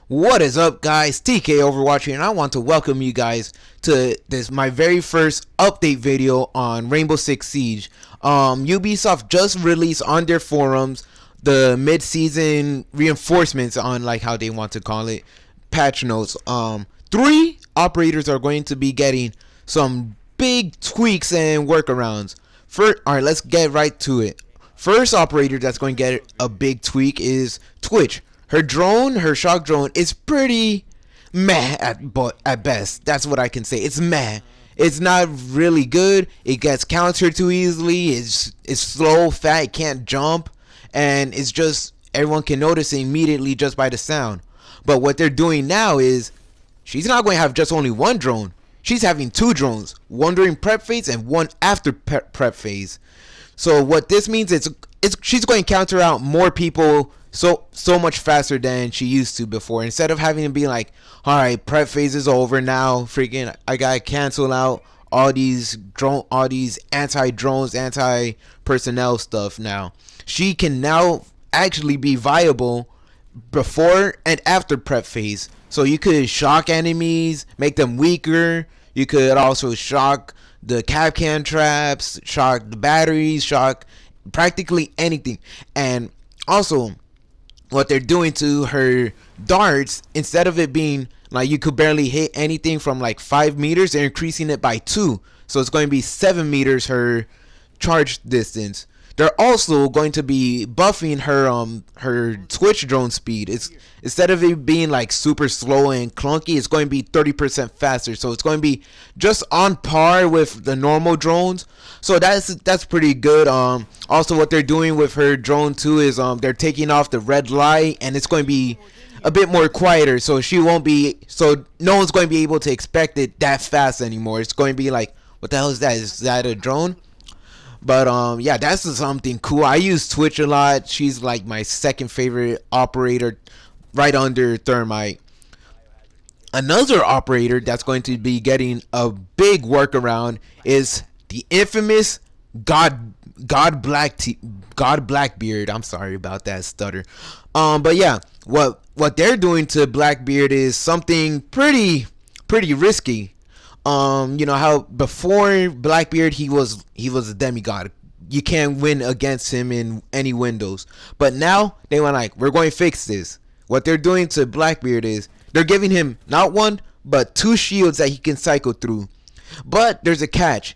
What is up, guys? TK Overwatch here, and I want to welcome you guys to this my very first update video on Rainbow Six Siege. Ubisoft just released on their forums the mid-season reinforcements on like how they want to call it, patch notes. Three operators are going to be getting some big tweaks and workarounds. First, all right, let's get right to it. First operator that's going to get a big tweak is Twitch. Her shock drone is pretty meh at best. That's what I can say. It's meh. It's not really good. It gets countered too easily. It's slow, fat, it can't jump, and it's just everyone can notice it immediately just by the sound. But what they're doing now is she's not going to have just only one drone. She's having two drones, one during prep phase and one after prep phase. So what this means is she's going to counter out more people so much faster than she used to before. Instead of having to be like, all right, prep phase is over now, freaking I gotta cancel out all these anti-drones, anti-personnel stuff. Now she can now actually be viable before and after prep phase. So you could shock enemies, make them weaker. You could also shock the Capcan traps, shock the batteries, shock practically anything. And also, what they're doing to her darts, instead of it being like you could barely hit anything from like 5 meters, they're increasing it by 2. So it's going to be 7 meters her charge distance. They're also going to be buffing her Twitch drone speed. It's instead of it being like super slow and clunky, it's going to be 30% faster. So it's going to be just on par with the normal drones. So that's pretty good. Also what they're doing with her drone too is they're taking off the red light, and it's going to be a bit more quieter. So no one's going to be able to expect it that fast anymore. It's going to be like, what the hell is that? Is that a drone? But yeah, that's something cool. I use Twitch a lot. She's like my second favorite operator, right under Thermite. Another operator that's going to be getting a big workaround is the infamous God Blackbeard. I'm sorry about that stutter. But yeah, what they're doing to Blackbeard is something pretty risky. You know how before Blackbeard he was a demigod. You can't win against him in any windows. But now they went like, we're going to fix this. What they're doing to Blackbeard is they're giving him not one but 2 shields that he can cycle through. But there's a catch.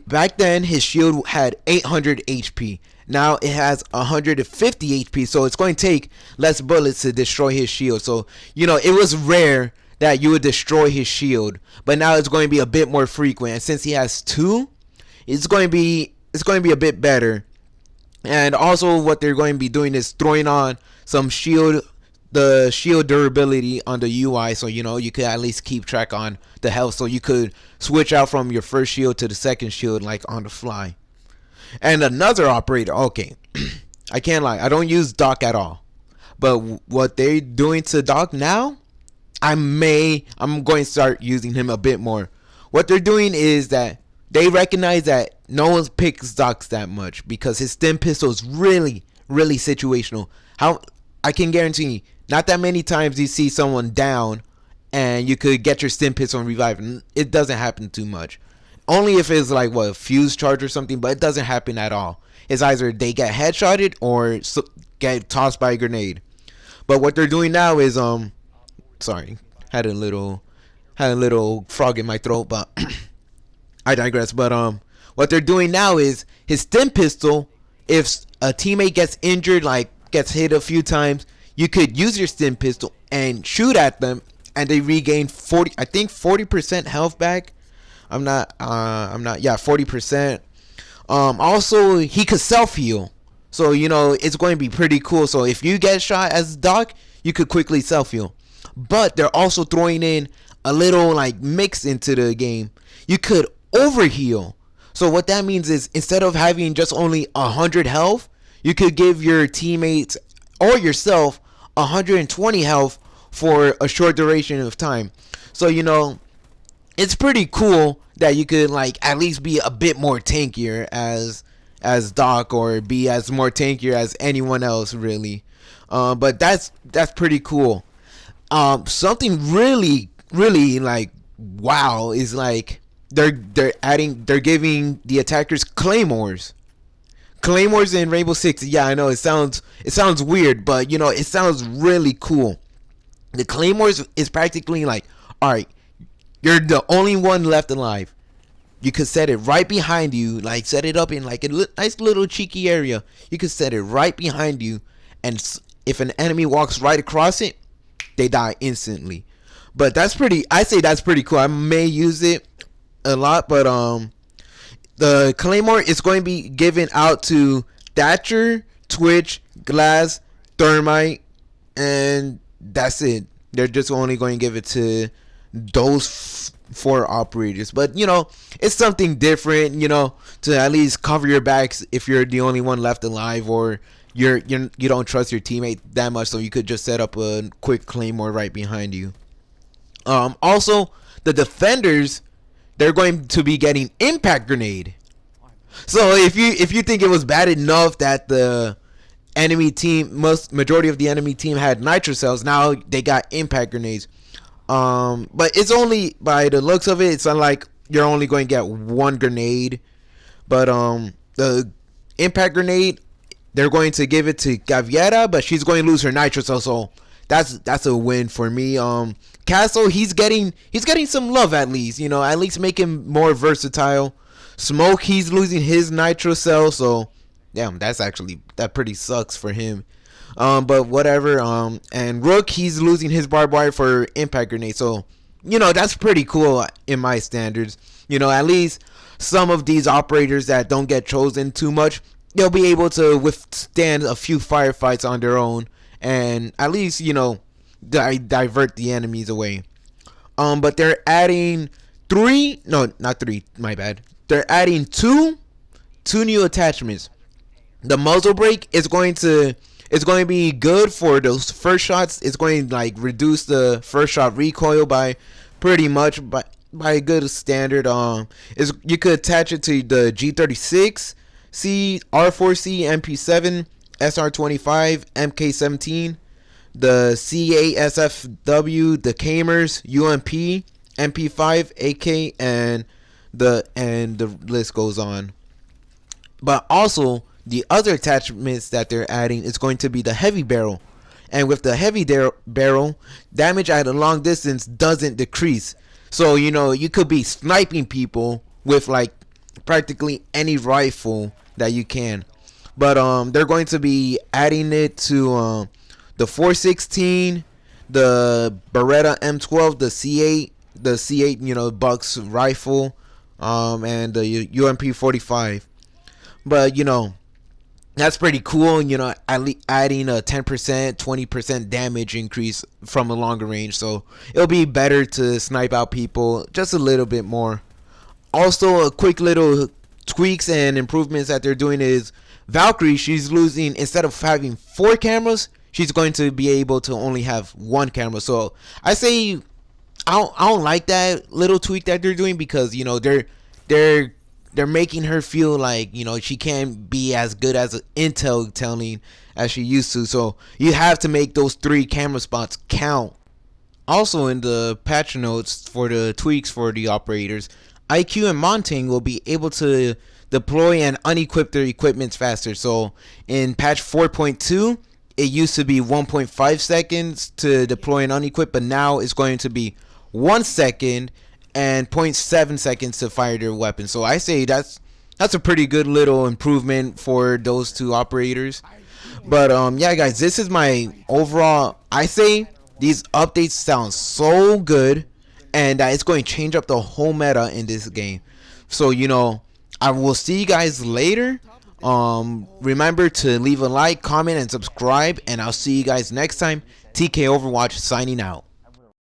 Back then his shield had 800 HP. Now it has 150 HP, so it's going to take less bullets to destroy his shield. So, you know, it was rare that you would destroy his shield, but now it's going to be a bit more frequent. And since he has 2, it's going to be a bit better. And also what they're going to be doing is throwing on some shield durability on the UI, so you know you could at least keep track on the health, so you could switch out from your first shield to the second shield like on the fly. And another operator, okay, I can't lie, I don't use Doc at all, but what they're doing to Doc now, I'm going to start using him a bit more. What they're doing is that they recognize that no one picks Docs that much because his stim pistol is really situational. How I can guarantee not that many times you see someone down and you could get your stim pistol and revive. It doesn't happen too much. Only if it's like a fuse charge or something, but it doesn't happen at all. It's either they get headshotted or get tossed by a grenade. But what they're doing now is sorry, had a little frog in my throat, but I digress. But what they're doing now is his stim pistol, if a teammate gets injured, like gets hit a few times, you could use your stim pistol and shoot at them, and they regain 40% health back. I'm not, yeah, 40%. Also, he could self heal, so you know it's going to be pretty cool. So if you get shot as Doc, you could quickly self heal. But they're also throwing in a little like mix into the game. You could overheal. So what that means is instead of having just only 100 health, you could give your teammates or yourself 120 health for a short duration of time. So you know, it's pretty cool that you could like at least be a bit more tankier as Doc, or be as more tankier as anyone else really. But that's pretty cool. Something really like wow is like they're giving the attackers claymores in Rainbow Six. Yeah, I know it sounds weird, but it sounds really cool. The claymores is practically like, all right, you're the only one left alive. You could set it right behind you, like set it up in like a nice little cheeky area. You could set it right behind you, and if an enemy walks right across it, they die instantly. But I say that's pretty cool. I may use it a lot, but the claymore is going to be given out to Thatcher, Twitch, Glass, Thermite, and that's it. They're just only going to give it to those four operators. But it's something different. To at least cover your backs if you're the only one left alive, or you don't trust your teammate that much, so you could just set up a quick claymore right behind you. Also, the defenders, they're going to be getting impact grenade. So if you think it was bad enough that the enemy team, majority of the enemy team had nitro cells, now they got impact grenades. But it's only, by the looks of it, it's not like you're only going to get one grenade. But the impact grenade, they're going to give it to Gaviera, but she's going to lose her nitro cell, so that's a win for me. Castle, he's getting some love at least. At least make him more versatile. Smoke, he's losing his nitro cell, so damn, that pretty sucks for him. But whatever. And Rook, he's losing his barbed wire for impact grenade, so that's pretty cool in my standards. At least some of these operators that don't get chosen too much, they'll be able to withstand a few firefights on their own, and at least divert the enemies away. But they're adding not three, my bad. They're adding two new attachments. The muzzle brake is going to be good for those first shots. It's going to like reduce the first shot recoil by pretty much by a good standard. You could attach it to the G36, R4C, MP7, SR25, MK17, the CASFW, the Kamers, UMP, MP5, AK, and the list goes on. But also, the other attachments that they're adding is going to be the heavy barrel. And with the heavy barrel, damage at a long distance doesn't decrease. So, you could be sniping people with like practically any rifle that you can. But they're going to be adding it to the 416, the Beretta M12, the C8, Bucks rifle, and the UMP 45. But that's pretty cool. Adding a 10%, 20% damage increase from a longer range, so it'll be better to snipe out people just a little bit more. Also, a quick little tweaks and improvements that they're doing is Valkyrie, she's losing, instead of having 4 cameras, she's going to be able to only have 1 camera. So I say I don't like that little tweak that they're doing, because they're making her feel like she can't be as good as intel telling as she used to. So you have to make those 3 camera spots count. Also, in the patch notes for the tweaks for the operators, IQ and Montaigne will be able to deploy and unequip their equipments faster. So in patch 4.2, it used to be 1.5 seconds to deploy and unequip, but now it's going to be 1 second and 0.7 seconds to fire their weapon. So I say that's a pretty good little improvement for those 2 operators. But yeah, guys, this is my overall. I say these updates sound so good, and that it's going to change up the whole meta in this game. So I will see you guys later. Remember to leave a like, comment, and subscribe, and I'll see you guys next time. TK Overwatch signing out.